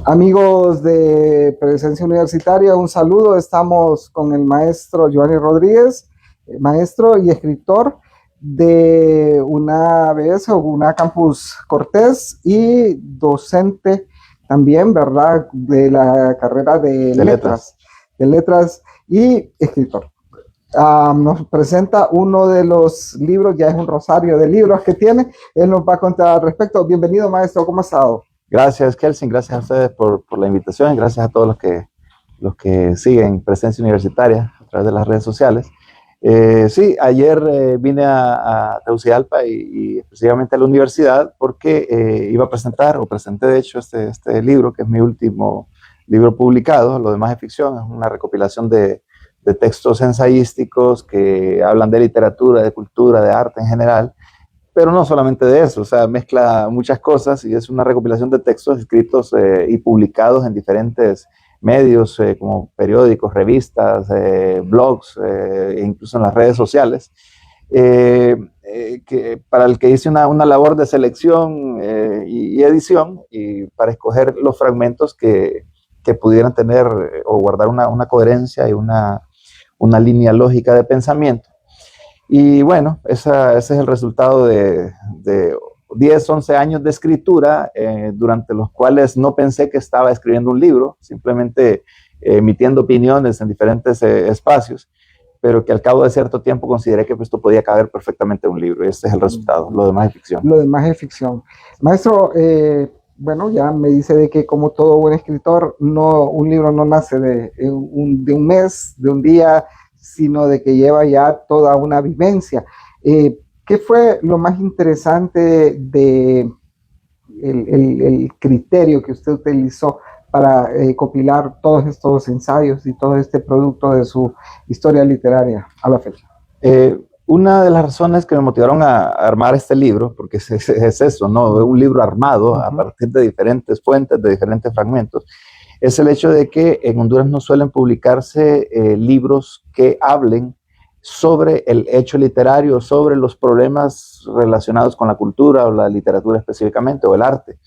Amigos de Presencia Universitaria, un saludo. Estamos con el maestro Giovanni Rodríguez, maestro y escritor de una ABS o una Campus Cortés y docente también, ¿verdad?, de la carrera de letras y escritor. Nos presenta uno de los libros, ya es un rosario de libros que tiene. Él nos va a contar al respecto. Bienvenido, maestro, ¿cómo ha estado? Gracias, Kelsin, gracias a ustedes por la invitación, gracias a todos los que siguen Presencia Universitaria a través de las redes sociales. Sí, ayer vine a Tegucigalpa y específicamente a la universidad porque iba a presentar, o presenté de hecho este libro, que es mi último libro publicado. Lo demás es ficción, es una recopilación de textos ensayísticos que hablan de literatura, de cultura, de arte en general. Pero no solamente de eso, o sea, mezcla muchas cosas y es una recopilación de textos escritos y publicados en diferentes medios como periódicos, revistas, blogs, e incluso en las redes sociales, para el que hice una labor de selección y edición y para escoger los fragmentos que pudieran tener o guardar una coherencia y una línea lógica de pensamiento. Y bueno, ese es el resultado de 10, 11 años de escritura, durante los cuales no pensé que estaba escribiendo un libro, simplemente emitiendo opiniones en diferentes espacios, pero que al cabo de cierto tiempo consideré que esto podía caber perfectamente en un libro. Y este es el resultado, lo demás es ficción. Lo demás es ficción. Maestro, bueno, ya me dice de que como todo buen escritor, un libro no nace de un mes, de un día, sino de que lleva ya toda una vivencia. ¿Qué fue lo más interesante de el criterio que usted utilizó para copilar todos estos ensayos y todo este producto de su historia literaria a la fecha? Una de las razones que me motivaron a armar este libro, porque es eso, ¿no? Un libro armado a partir de diferentes fuentes, de diferentes fragmentos, es el hecho de que en Honduras no suelen publicarse libros que hablen sobre el hecho literario, sobre los problemas relacionados con la cultura o la literatura específicamente, o el arte.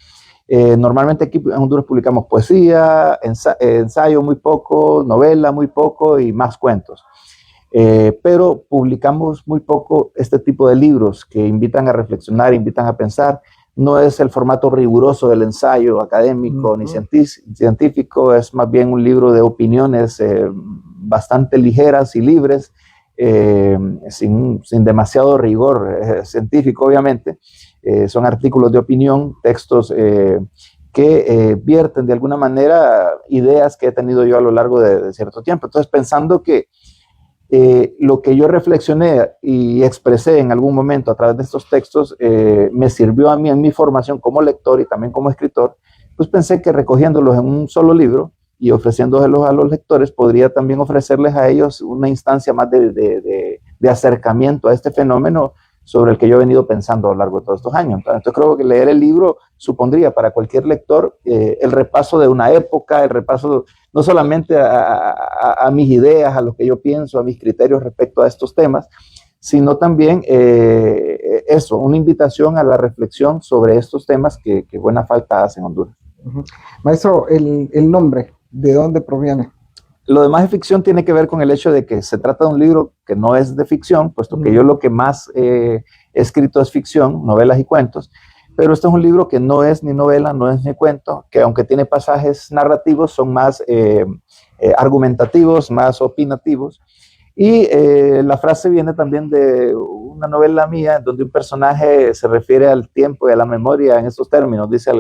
Normalmente aquí en Honduras publicamos poesía, ensayo muy poco, novela muy poco y más cuentos. Pero publicamos muy poco este tipo de libros que invitan a reflexionar, invitan a pensar. No es el formato riguroso del ensayo académico ni científico, es más bien un libro de opiniones bastante ligeras y libres, sin demasiado rigor científico, obviamente. Son artículos de opinión, textos que vierten de alguna manera ideas que he tenido yo a lo largo de cierto tiempo. Entonces, pensando que lo que yo reflexioné y expresé en algún momento a través de estos textos me sirvió a mí en mi formación como lector y también como escritor, pues pensé que recogiéndolos en un solo libro y ofreciéndolos a los lectores, podría también ofrecerles a ellos una instancia más de acercamiento a este fenómeno sobre el que yo he venido pensando a lo largo de todos estos años. Entonces creo que leer el libro supondría para cualquier lector el repaso de una época, el repaso no solamente a mis ideas, a lo que yo pienso, a mis criterios respecto a estos temas, sino también eso, una invitación a la reflexión sobre estos temas que buena falta hacen en Honduras. Maestro, el nombre, ¿de dónde proviene? Lo demás de ficción tiene que ver con el hecho de que se trata de un libro que no es de ficción, puesto que yo lo que más he escrito es ficción, novelas y cuentos, pero este es un libro que no es ni novela, no es ni cuento, que aunque tiene pasajes narrativos, son más argumentativos, más opinativos. Y la frase viene también de una novela mía, donde un personaje se refiere al tiempo y a la memoria en estos términos. Dice,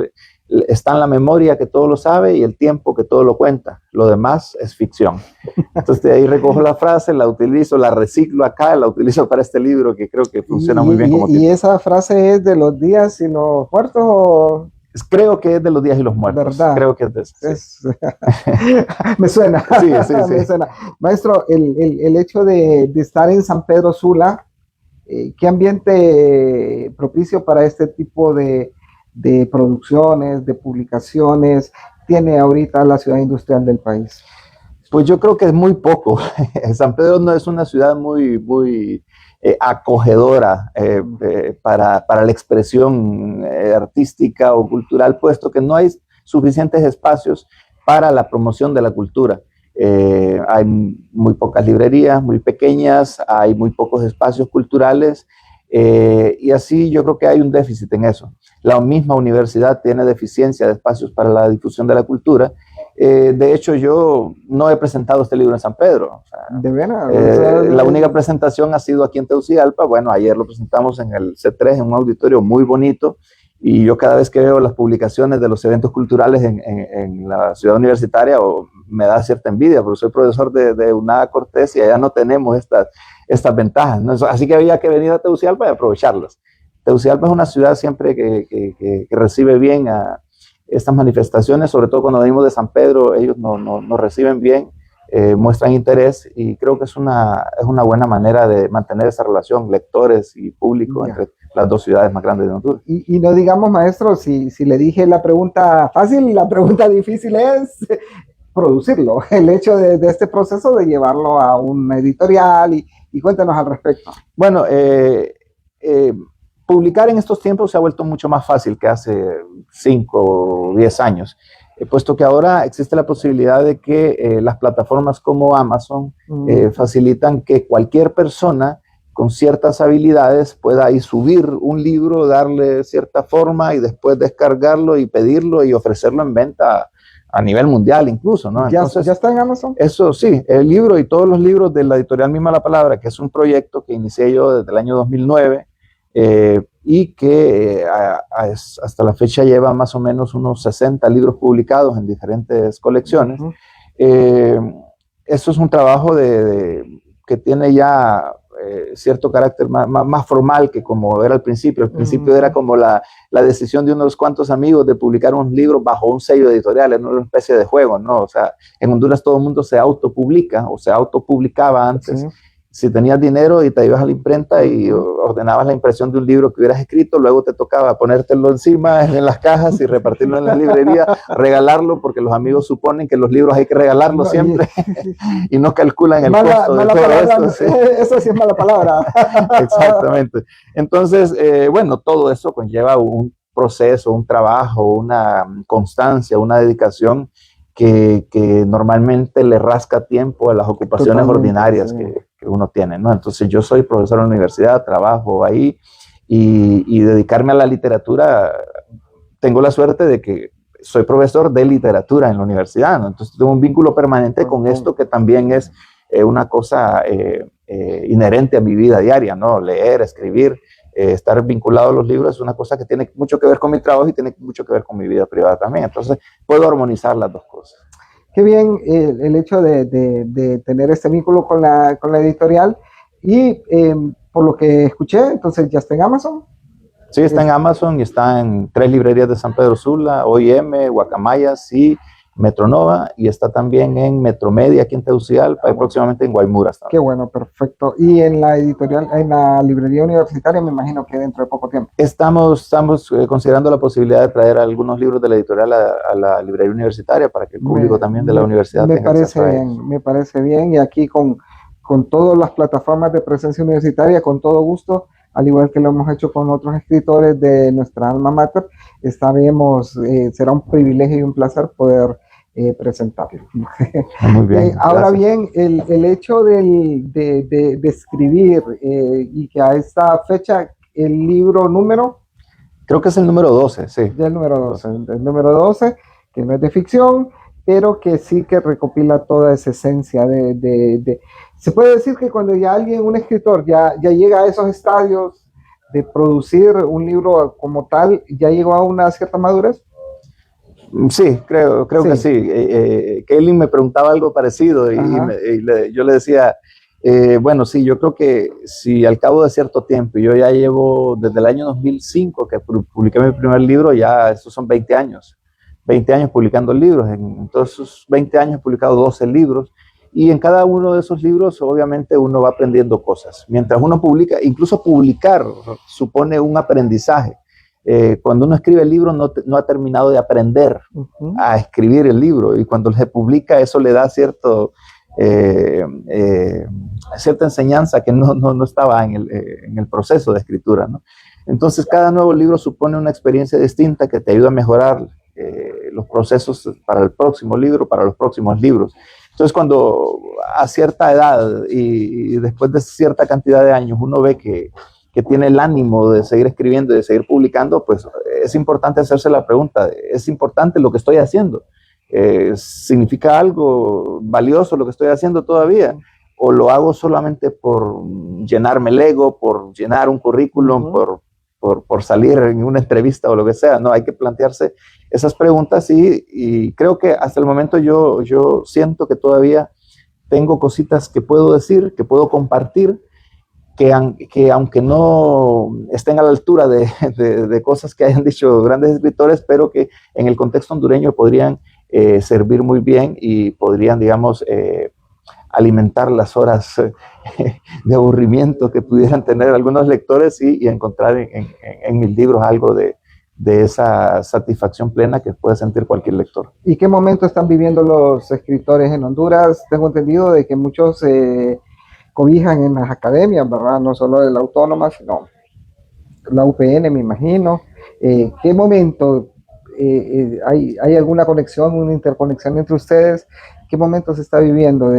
está en la memoria que todo lo sabe y el tiempo que todo lo cuenta. Lo demás es ficción. Entonces de ahí recojo la frase, la utilizo, la reciclo acá, la utilizo para este libro que creo que funciona muy bien como título. ¿Y esa frase es de los días y los muertos o...? Creo que es de los días y los muertos. ¿Verdad? Creo que es de eso. Sí. Me suena. Sí. Me suena. Maestro, el hecho de estar en San Pedro Sula, ¿qué ambiente propicio para este tipo de producciones, de publicaciones tiene ahorita la ciudad industrial del país? Pues yo creo que es muy poco. San Pedro no es una ciudad muy acogedora para la expresión artística o cultural, puesto que no hay suficientes espacios para la promoción de la cultura. Hay muy pocas librerías, muy pequeñas, hay muy pocos espacios culturales, y así yo creo que hay un déficit en eso. La misma universidad tiene deficiencia de espacios para la difusión de la cultura. De hecho, yo no he presentado este libro en San Pedro. O sea, ¿de veras? La única presentación ha sido aquí en Tegucigalpa. Bueno, ayer lo presentamos en el C3, en un auditorio muy bonito, y yo cada vez que veo las publicaciones de los eventos culturales en la ciudad universitaria, me da cierta envidia, porque soy profesor de UNAD Cortés y allá no tenemos estas ventajas, ¿no? Así que había que venir a Tegucigalpa y aprovecharlas. Tegucigalpa es una ciudad siempre que recibe bien a estas manifestaciones, sobre todo cuando venimos de San Pedro, ellos nos reciben bien, muestran interés, y creo que es una buena manera de mantener esa relación, lectores y público, entre las dos ciudades más grandes de Honduras. Y no digamos, maestro, si le dije la pregunta fácil, la pregunta difícil es producirlo, el hecho de este proceso de llevarlo a una editorial, y cuéntanos al respecto. Bueno, publicar en estos tiempos se ha vuelto mucho más fácil que hace 5 o 10 años, puesto que ahora existe la posibilidad de que las plataformas como Amazon facilitan que cualquier persona con ciertas habilidades pueda ahí subir un libro, darle cierta forma y después descargarlo y pedirlo y ofrecerlo en venta a nivel mundial incluso, ¿no? Entonces, ¿Ya está en Amazon? Eso sí, el libro y todos los libros de la editorial Misma la Palabra, que es un proyecto que inicié yo desde el año 2009, y que hasta la fecha lleva más o menos unos 60 libros publicados en diferentes colecciones. Eso es un trabajo que tiene ya cierto carácter más formal que como era al principio. Al principio era como la decisión de unos cuantos amigos de publicar un libro bajo un sello editorial, era una especie de juego, ¿no? O sea, en Honduras todo el mundo se autopublica o se autopublicaba antes. Sí. Si tenías dinero y te ibas a la imprenta y ordenabas la impresión de un libro que hubieras escrito, luego te tocaba ponértelo encima en las cajas y repartirlo en la librería, regalarlo, porque los amigos suponen que los libros hay que regalarlos siempre y no calculan el costo de todo palabra, esto. ¿Sí? Eso sí es mala palabra. Exactamente. Entonces, bueno, todo eso conlleva un proceso, un trabajo, una constancia, una dedicación que normalmente le rasca tiempo a las ocupaciones ordinarias, sí, que uno tiene, ¿no? Entonces yo soy profesor en la universidad, trabajo ahí, y dedicarme a la literatura, tengo la suerte de que soy profesor de literatura en la universidad, ¿no? Entonces tengo un vínculo permanente con esto, que también es una cosa inherente a mi vida diaria, ¿no? Leer, escribir, estar vinculado a los libros es una cosa que tiene mucho que ver con mi trabajo y tiene mucho que ver con mi vida privada también. Entonces puedo armonizar las dos cosas. Qué bien el hecho de tener este vínculo con la editorial, y por lo que escuché, entonces ya está en Amazon. Sí, está en Amazon y está en 3 librerías de San Pedro Sula, OIM, Guacamayas y Metronova, y está también en Metromedia aquí en Tegucigalpa y próximamente en Guaymuras también. Qué bueno, perfecto. Y en la editorial, en la librería universitaria, me imagino que dentro de poco tiempo. Estamos considerando la posibilidad de traer algunos libros de la editorial a la librería universitaria para que el público también de la universidad tenga acceso a ellos. Me parece bien, y aquí con todas las plataformas de presencia universitaria, con todo gusto, al igual que lo hemos hecho con otros escritores de nuestra alma mater, estaremos, será un privilegio y un placer poder presentarlo. Muy bien. Ahora bien, el hecho de escribir, y que a esta fecha el libro número... Creo que es el número 12, sí. Ya el número 12, el número 12, que no es de ficción, pero que sí que recopila toda esa esencia se puede decir que cuando ya un escritor ya llega a esos estadios de producir un libro como tal, ya llegó a una cierta madurez. Sí, creo que sí. Kelly me preguntaba algo parecido, y yo le decía, bueno, sí, yo creo que si al cabo de cierto tiempo, yo ya llevo desde el año 2005 que publiqué mi primer libro, ya estos son 20 años publicando libros. En todos esos 20 años he publicado 12 libros, y en cada uno de esos libros obviamente uno va aprendiendo cosas. Mientras uno publica, incluso publicar supone un aprendizaje. Cuando uno escribe el libro no ha terminado de aprender a escribir el libro, y cuando se publica eso le da cierta enseñanza que no estaba en el proceso de escritura, ¿no? Entonces cada nuevo libro supone una experiencia distinta que te ayuda a mejorar los procesos para el próximo libro, para los próximos libros. Entonces, cuando a cierta edad y después de cierta cantidad de años uno ve que tiene el ánimo de seguir escribiendo y de seguir publicando, pues es importante hacerse la pregunta, ¿es importante lo que estoy haciendo? ¿Significa algo valioso lo que estoy haciendo todavía? ¿O lo hago solamente por llenarme el ego, por llenar un currículum, por salir en una entrevista o lo que sea? No, hay que plantearse esas preguntas y creo que hasta el momento yo siento que todavía tengo cositas que puedo decir, que puedo compartir, que aunque no estén a la altura de cosas que hayan dicho grandes escritores, pero que en el contexto hondureño podrían servir muy bien y podrían, digamos, alimentar las horas de aburrimiento que pudieran tener algunos lectores y encontrar en mis libros algo de esa satisfacción plena que puede sentir cualquier lector. ¿Y qué momento están viviendo los escritores en Honduras? Tengo entendido de que muchos cobijan en las academias, ¿verdad? No solo de la Autónoma, sino la UPN, me imagino. ¿Qué momento hay alguna conexión, una interconexión entre ustedes? ¿Qué momento se está viviendo?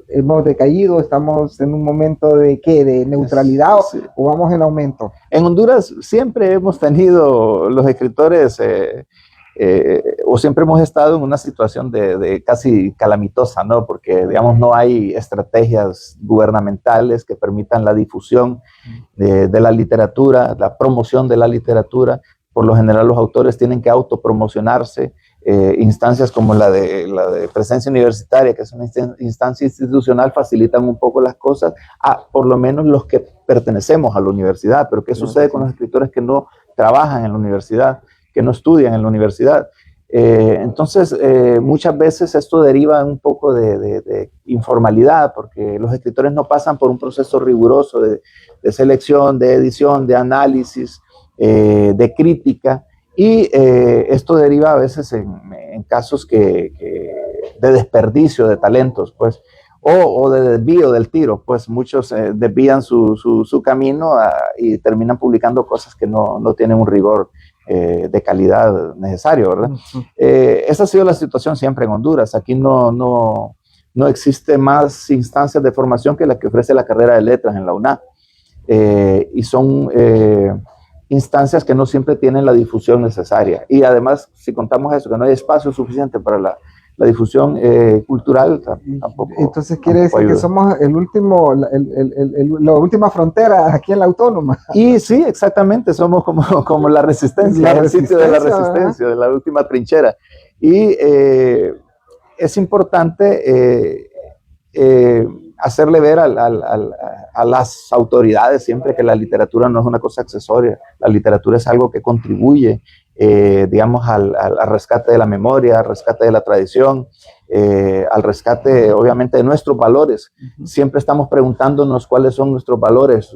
¿Hemos decaído? ¿Estamos en un momento de qué? ¿De neutralidad Sí. o vamos en aumento? En Honduras siempre hemos tenido los escritores, o siempre hemos estado en una situación de casi calamitosa, ¿no? Porque, digamos, no hay estrategias gubernamentales que permitan la difusión de la literatura, la promoción de la literatura. Por lo general, los autores tienen que autopromocionarse. Instancias como la de presencia universitaria, que es una instancia institucional, facilitan un poco las cosas a por lo menos los que pertenecemos a la universidad. Pero ¿qué sucede con los escritores que no trabajan en la universidad, que no estudian en la universidad? Entonces, muchas veces esto deriva un poco de informalidad, porque los escritores no pasan por un proceso riguroso de selección, de edición, de análisis, de crítica. Y esto deriva a veces en casos de desperdicio de talentos, pues, o de desvío del tiro, pues muchos desvían su camino y terminan publicando cosas que no tienen un rigor de calidad necesario, ¿verdad? Esa ha sido la situación siempre en Honduras. Aquí no existe más instancias de formación que la que ofrece la carrera de letras en la UNA. Y son instancias que no siempre tienen la difusión necesaria. Y además, si contamos eso, que no hay espacio suficiente para la difusión cultural, tampoco. Entonces quiere decir ayuda. Que somos la última frontera aquí en la Autónoma. Y sí, exactamente, somos como la resistencia, el sitio de la resistencia, de la última trinchera. Y es importante hacerle ver a las autoridades siempre que la literatura no es una cosa accesoria. La literatura es algo que contribuye, digamos, al rescate de la memoria, al rescate de la tradición, al rescate, obviamente, de nuestros valores. Siempre estamos preguntándonos cuáles son nuestros valores,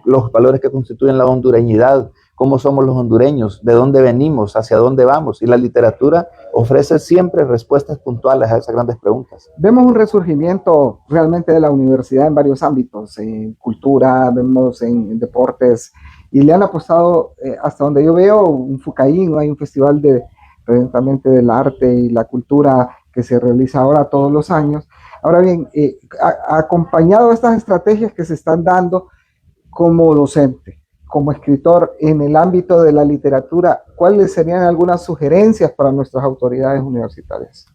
los valores que constituyen la hondureñidad, cómo somos los hondureños, de dónde venimos, hacia dónde vamos. Y la literatura ofrece siempre respuestas puntuales a esas grandes preguntas. Vemos un resurgimiento realmente de la universidad en varios ámbitos, en cultura, vemos en deportes, y le han apostado, hasta donde yo veo, un Fucaín, hay un festival precisamente del arte y la cultura que se realiza ahora todos los años. Ahora bien, acompañado de estas estrategias que se están dando como docente, como escritor en el ámbito de la literatura, ¿cuáles serían algunas sugerencias para nuestras autoridades universitarias?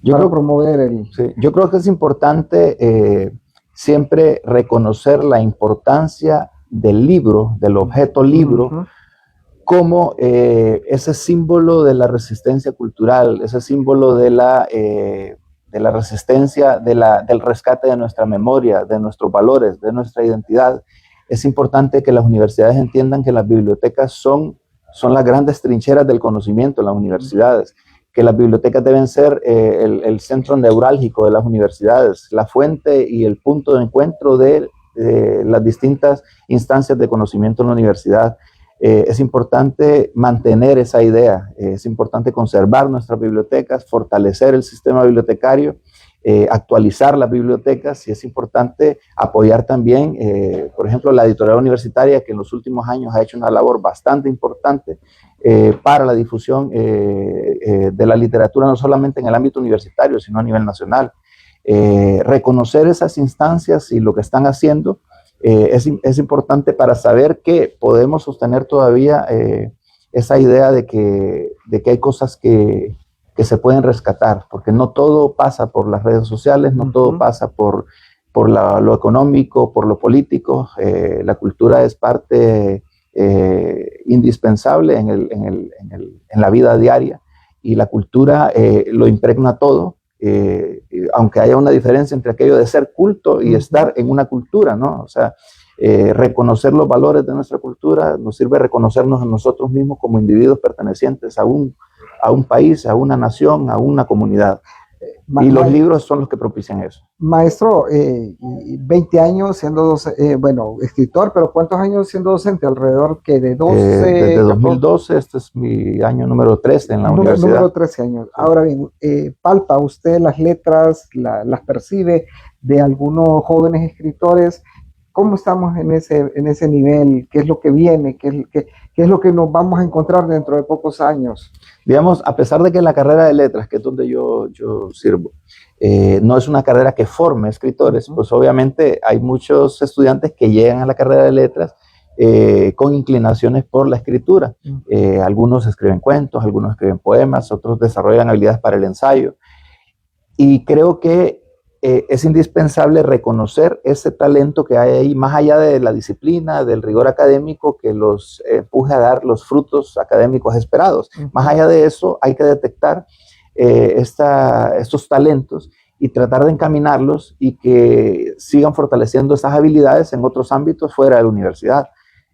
Yo creo que es importante siempre reconocer la importancia del libro, del objeto libro, como ese símbolo de la resistencia cultural, ese símbolo de la resistencia, del rescate de nuestra memoria, de nuestros valores, de nuestra identidad. Es importante que las universidades entiendan que las bibliotecas son las grandes trincheras del conocimiento en las universidades, que las bibliotecas deben ser el centro neurálgico de las universidades, la fuente y el punto de encuentro de las distintas instancias de conocimiento en la universidad. Es importante mantener esa idea, es importante conservar nuestras bibliotecas, fortalecer el sistema bibliotecario actualizar las bibliotecas y es importante apoyar también, por ejemplo, la editorial universitaria que en los últimos años ha hecho una labor bastante importante para la difusión de la literatura, no solamente en el ámbito universitario, sino a nivel nacional. Reconocer esas instancias y lo que están haciendo es importante para saber que podemos sostener todavía esa idea de que hay cosas que se pueden rescatar, porque no todo pasa por las redes sociales, no todo pasa por lo económico, por lo político. La cultura es parte indispensable en la vida diaria y la cultura lo impregna todo, aunque haya una diferencia entre aquello de ser culto y estar en una cultura, ¿no? O sea, reconocer los valores de nuestra cultura nos sirve reconocernos a nosotros mismos como individuos pertenecientes a un país, a una nación, a una comunidad. Y los libros son los que propician eso. Maestro, 20 años siendo escritor, pero ¿cuántos años siendo docente? Alrededor que de 12. Desde 2012, este es mi año número 13 en la universidad. Número 13 años. Ahora bien, palpa usted las letras, las percibe de algunos jóvenes escritores. ¿Cómo estamos en ese nivel? ¿Qué es lo que viene? ¿Qué es lo que nos vamos a encontrar dentro de pocos años? Digamos, a pesar de que la carrera de letras, que es donde yo sirvo, no es una carrera que forme escritores, pues obviamente hay muchos estudiantes que llegan a la carrera de letras con inclinaciones por la escritura. Algunos escriben cuentos, algunos escriben poemas, otros desarrollan habilidades para el ensayo. Y creo que es indispensable reconocer ese talento que hay ahí, más allá de la disciplina, del rigor académico que los empuje a dar los frutos académicos esperados. Más allá de eso, hay que detectar estos talentos y tratar de encaminarlos y que sigan fortaleciendo esas habilidades en otros ámbitos fuera de la universidad.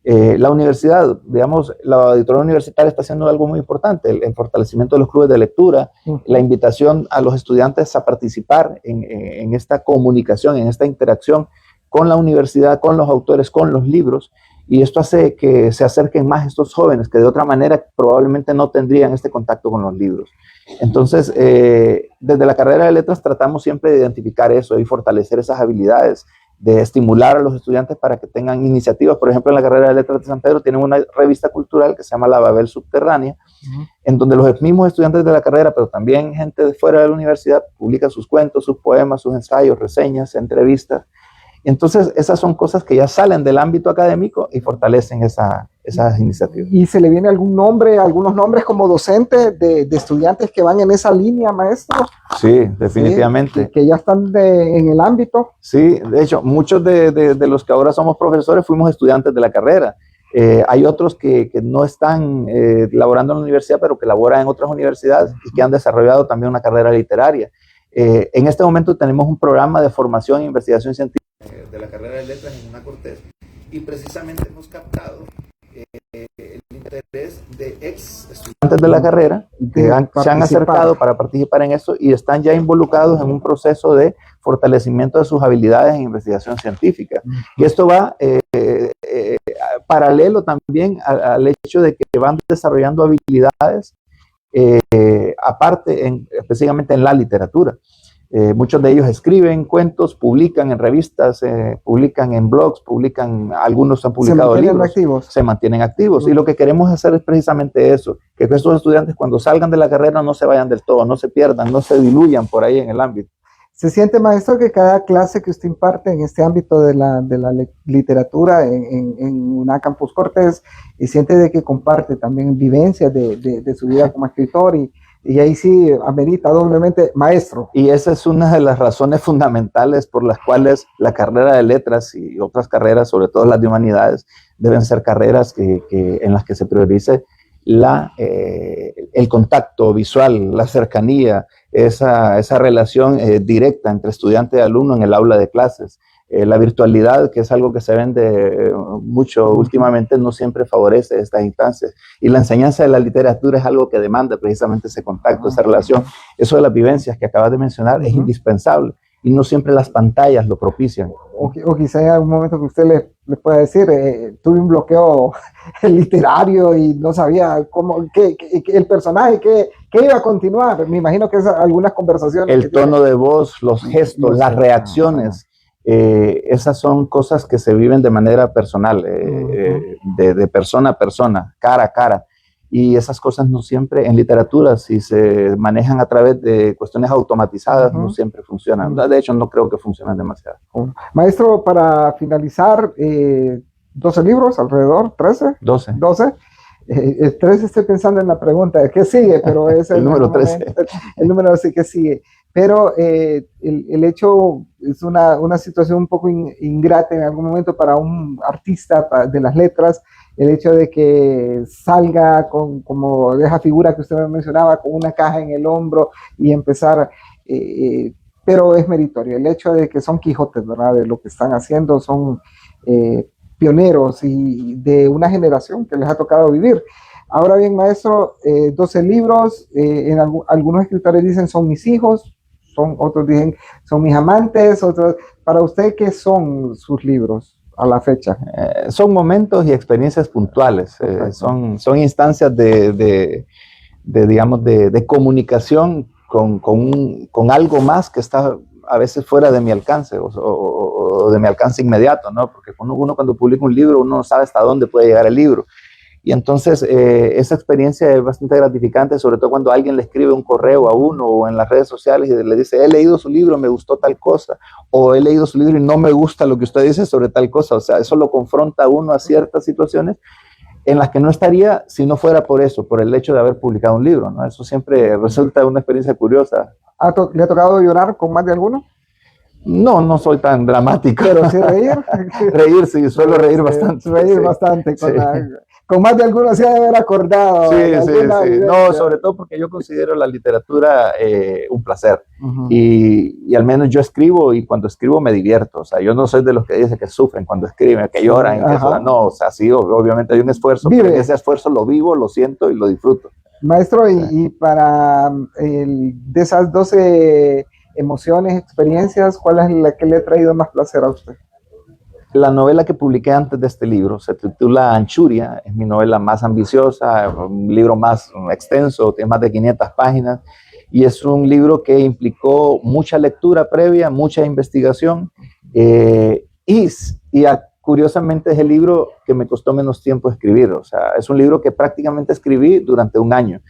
La universidad, digamos, la editorial universitaria está haciendo algo muy importante, el fortalecimiento de los clubes de lectura, la invitación a los estudiantes a participar en esta comunicación, en esta interacción con la universidad, con los autores, con los libros, y esto hace que se acerquen más estos jóvenes que de otra manera probablemente no tendrían este contacto con los libros. Entonces, desde la carrera de letras tratamos siempre de identificar eso y fortalecer esas habilidades, de estimular a los estudiantes para que tengan iniciativas. Por ejemplo, en la carrera de letras de San Pedro tienen una revista cultural que se llama La Babel Subterránea, en donde los mismos estudiantes de la carrera, pero también gente de fuera de la universidad, publican sus cuentos, sus poemas, sus ensayos, reseñas, entrevistas. Entonces, esas son cosas que ya salen del ámbito académico y fortalecen esas iniciativas. ¿Y se le viene algún nombre, algunos nombres como docente de estudiantes que van en esa línea, maestro? Sí, definitivamente. Sí, que ya están en el ámbito. Sí, de hecho, muchos de los que ahora somos profesores fuimos estudiantes de la carrera. Hay otros que no están laborando en la universidad, pero que laboran en otras universidades y que han desarrollado también una carrera literaria. En este momento tenemos un programa de formación e investigación científica de la carrera de letras en UNACortés y precisamente hemos captado el interés de ex estudiantes de la carrera que se han acercado para participar en eso y están ya involucrados en un proceso de fortalecimiento de sus habilidades en investigación científica. Y esto va paralelo también al hecho de que van desarrollando habilidades aparte, específicamente en la literatura. Muchos de ellos escriben cuentos, publican en revistas, publican en blogs, algunos han publicado libros, se mantienen activos. Y lo que queremos hacer es precisamente eso, que estos estudiantes cuando salgan de la carrera no se vayan del todo, no se pierdan, no se diluyan por ahí en el ámbito. ¿Se siente, maestro, que cada clase que usted imparte en este ámbito de la literatura en una Campus Cortés, y siente de que comparte también vivencias de su vida como escritor y ahí sí amerita doblemente maestro? Y esa es una de las razones fundamentales por las cuales la carrera de letras y otras carreras, sobre todo las de humanidades, deben ser carreras en las que se priorice el contacto visual, la cercanía, esa relación directa entre estudiante y alumno en el aula de clases. La virtualidad, que es algo que se vende mucho últimamente, no siempre favorece estas instancias. Y la enseñanza de la literatura es algo que demanda precisamente ese contacto, esa relación. Eso de las vivencias que acabas de mencionar es indispensable y no siempre las pantallas lo propician. o quizá en algún momento que usted le pueda decir, tuve un bloqueo literario y no sabía cómo, el personaje, que iba a continuar. Me imagino que es algunas conversaciones. El tono de voz, los gestos, las reacciones, esas son cosas que se viven de manera personal, de persona a persona, cara a cara. Y esas cosas no siempre en literatura, si se manejan a través de cuestiones automatizadas, no siempre funcionan. De hecho, no creo que funcionen demasiado. Maestro, para finalizar, 12 libros alrededor, 13. 12. El 13 estoy pensando en la pregunta, ¿qué sigue? Pero es el número 13. El número sí que sigue. Pero el hecho es una situación un poco ingrata en algún momento para un artista de las letras, el hecho de que salga como esa figura que usted me mencionaba, con una caja en el hombro y empezar, pero es meritorio. El hecho de que son Quijotes, ¿verdad? De lo que están haciendo, son pioneros y de una generación que les ha tocado vivir. Ahora bien, maestro, 12 libros, algunos escritores dicen son mis hijos, otros dicen son mis amantes, otros. Para usted, ¿qué son sus libros a la fecha? Son momentos y experiencias puntuales, son instancias digamos, de comunicación con algo más que está a veces fuera de mi alcance o de mi alcance inmediato, ¿no? Porque uno cuando publica un libro, uno no sabe hasta dónde puede llegar el libro. Y entonces esa experiencia es bastante gratificante, sobre todo cuando alguien le escribe un correo a uno o en las redes sociales y le dice, he leído su libro, me gustó tal cosa, o he leído su libro y no me gusta lo que usted dice sobre tal cosa. O sea, eso lo confronta a uno a ciertas situaciones en las que no estaría si no fuera por eso, por el hecho de haber publicado un libro, ¿no? Eso siempre resulta una experiencia curiosa. ¿Le ha tocado llorar con más de alguno? No soy tan dramático. Pero sí reír. Reír, sí, suelo reír bastante. Reír bastante. Con más de alguno se ha de haber acordado. Sí. No, sobre todo porque yo considero la literatura un placer. Y al menos yo escribo y cuando escribo me divierto. O sea, yo no soy de los que dicen que sufren cuando escriben, que lloran. No, o sea, sí, obviamente hay un esfuerzo, pero ese esfuerzo lo vivo, lo siento y lo disfruto. Maestro, y para de esas 12 emociones, experiencias, ¿cuál es la que le ha traído más placer a usted? La novela que publiqué antes de este libro se titula Anchuria, es mi novela más ambiciosa, un libro más extenso, tiene más de 500 páginas, y es un libro que implicó mucha lectura previa, mucha investigación, curiosamente es el libro que me costó menos tiempo escribir. O sea, es un libro que prácticamente escribí durante un año.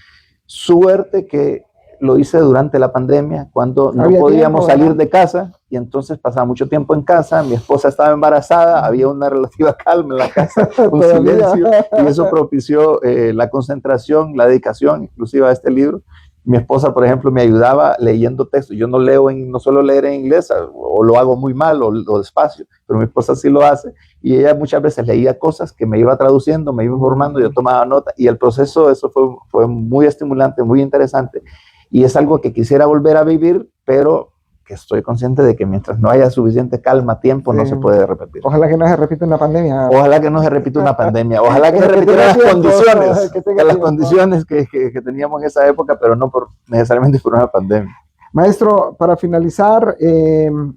Suerte que lo hice durante la pandemia, cuando no podíamos salir de casa, y entonces pasaba mucho tiempo en casa, mi esposa estaba embarazada, había una relativa calma en la casa, un silencio, y eso propició la concentración, la dedicación inclusive a este libro. Mi esposa, por ejemplo, me ayudaba leyendo textos. Yo no suelo leer en inglés, o lo hago muy mal o despacio, pero mi esposa sí lo hace, y ella muchas veces leía cosas que me iba traduciendo, me iba informando, yo tomaba nota, y el proceso, eso fue muy estimulante, muy interesante, y es algo que quisiera volver a vivir, pero que estoy consciente de que mientras no haya suficiente calma, tiempo, no se puede repetir. Ojalá que no se repita una pandemia. Ojalá que no se repita una pandemia. Ojalá que se repitan las condiciones que teníamos en esa época, pero no necesariamente por una pandemia. Maestro, para finalizar,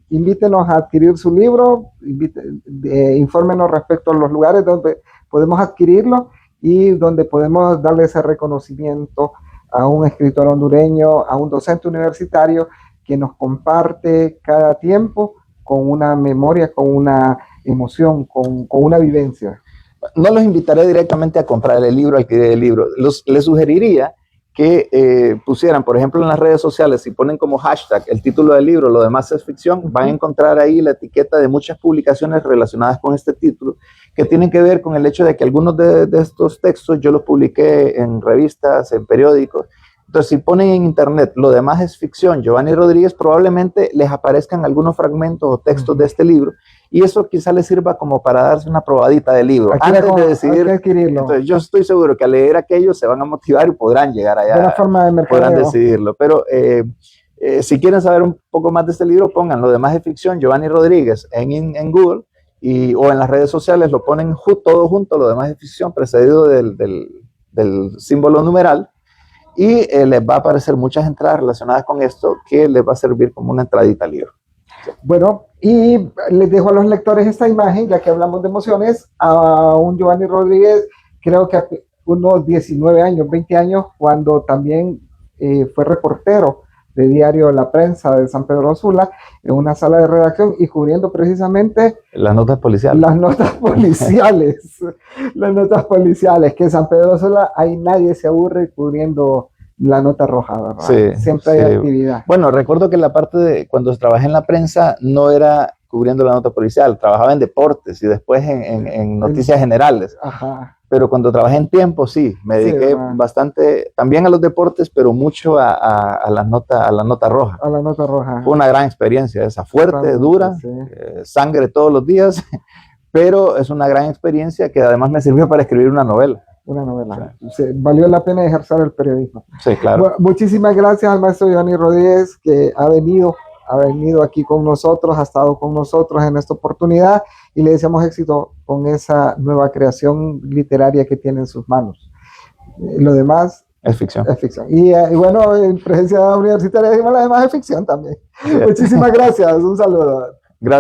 invítenos a adquirir su libro, infórmenos respecto a los lugares donde podemos adquirirlo y donde podemos darle ese reconocimiento a un escritor hondureño, a un docente universitario que nos comparte cada tiempo con una memoria, con una emoción, con una vivencia. No los invitaré directamente a comprar el libro, a adquirir el libro. Les sugeriría que pusieran, por ejemplo, en las redes sociales, si ponen como hashtag el título del libro, lo demás es ficción, van a encontrar ahí la etiqueta de muchas publicaciones relacionadas con este título, que tienen que ver con el hecho de que algunos de estos textos yo los publiqué en revistas, en periódicos. Entonces, si ponen en internet lo demás es ficción, Giovanni Rodríguez, probablemente les aparezcan algunos fragmentos o textos de este libro, y eso quizá les sirva como para darse una probadita del libro antes de decidir adquirirlo. Entonces, yo estoy seguro que al leer aquello se van a motivar y podrán llegar allá, buena forma de mercadeo. Podrán decidirlo. Pero si quieren saber un poco más de este libro, pongan lo demás es ficción, Giovanni Rodríguez en Google, o en las redes sociales lo ponen todo junto, lo demás es ficción, precedido del símbolo numeral, y les va a aparecer muchas entradas relacionadas con esto que les va a servir como una entradita al libro. Bueno, Y les dejo a los lectores esta imagen, ya que hablamos de emociones, a un Giovanni Rodríguez, creo que unos 19 años, 20 años, cuando también fue reportero de diario La Prensa de San Pedro Sula, en una sala de redacción y cubriendo precisamente Las notas policiales. las notas policiales. Las notas policiales, que en San Pedro Sula ahí nadie se aburre cubriendo la nota roja, ¿verdad? Sí, Siempre sí. hay actividad. Bueno, recuerdo que la parte de cuando trabajé en la prensa no era cubriendo la nota policial, trabajaba en deportes y después en noticias generales. Ajá. Pero cuando trabajé en tiempo, sí, me dediqué bastante también a los deportes, pero mucho a la nota roja. A la nota roja. Fue una gran experiencia esa, fuerte, dura, sí. Sangre todos los días, pero es una gran experiencia que además me sirvió para escribir una novela. Una novela. Sí, valió la pena ejercer el periodismo. Sí, claro. Bueno, muchísimas gracias al maestro Giovanni Rodríguez, que ha venido aquí con nosotros, ha estado con nosotros en esta oportunidad y le deseamos éxito con esa nueva creación literaria que tiene en sus manos. Lo demás es ficción. Es ficción. Y bueno, en presencia universitaria, decimos la demás es ficción también. Sí. Muchísimas gracias. Un saludo.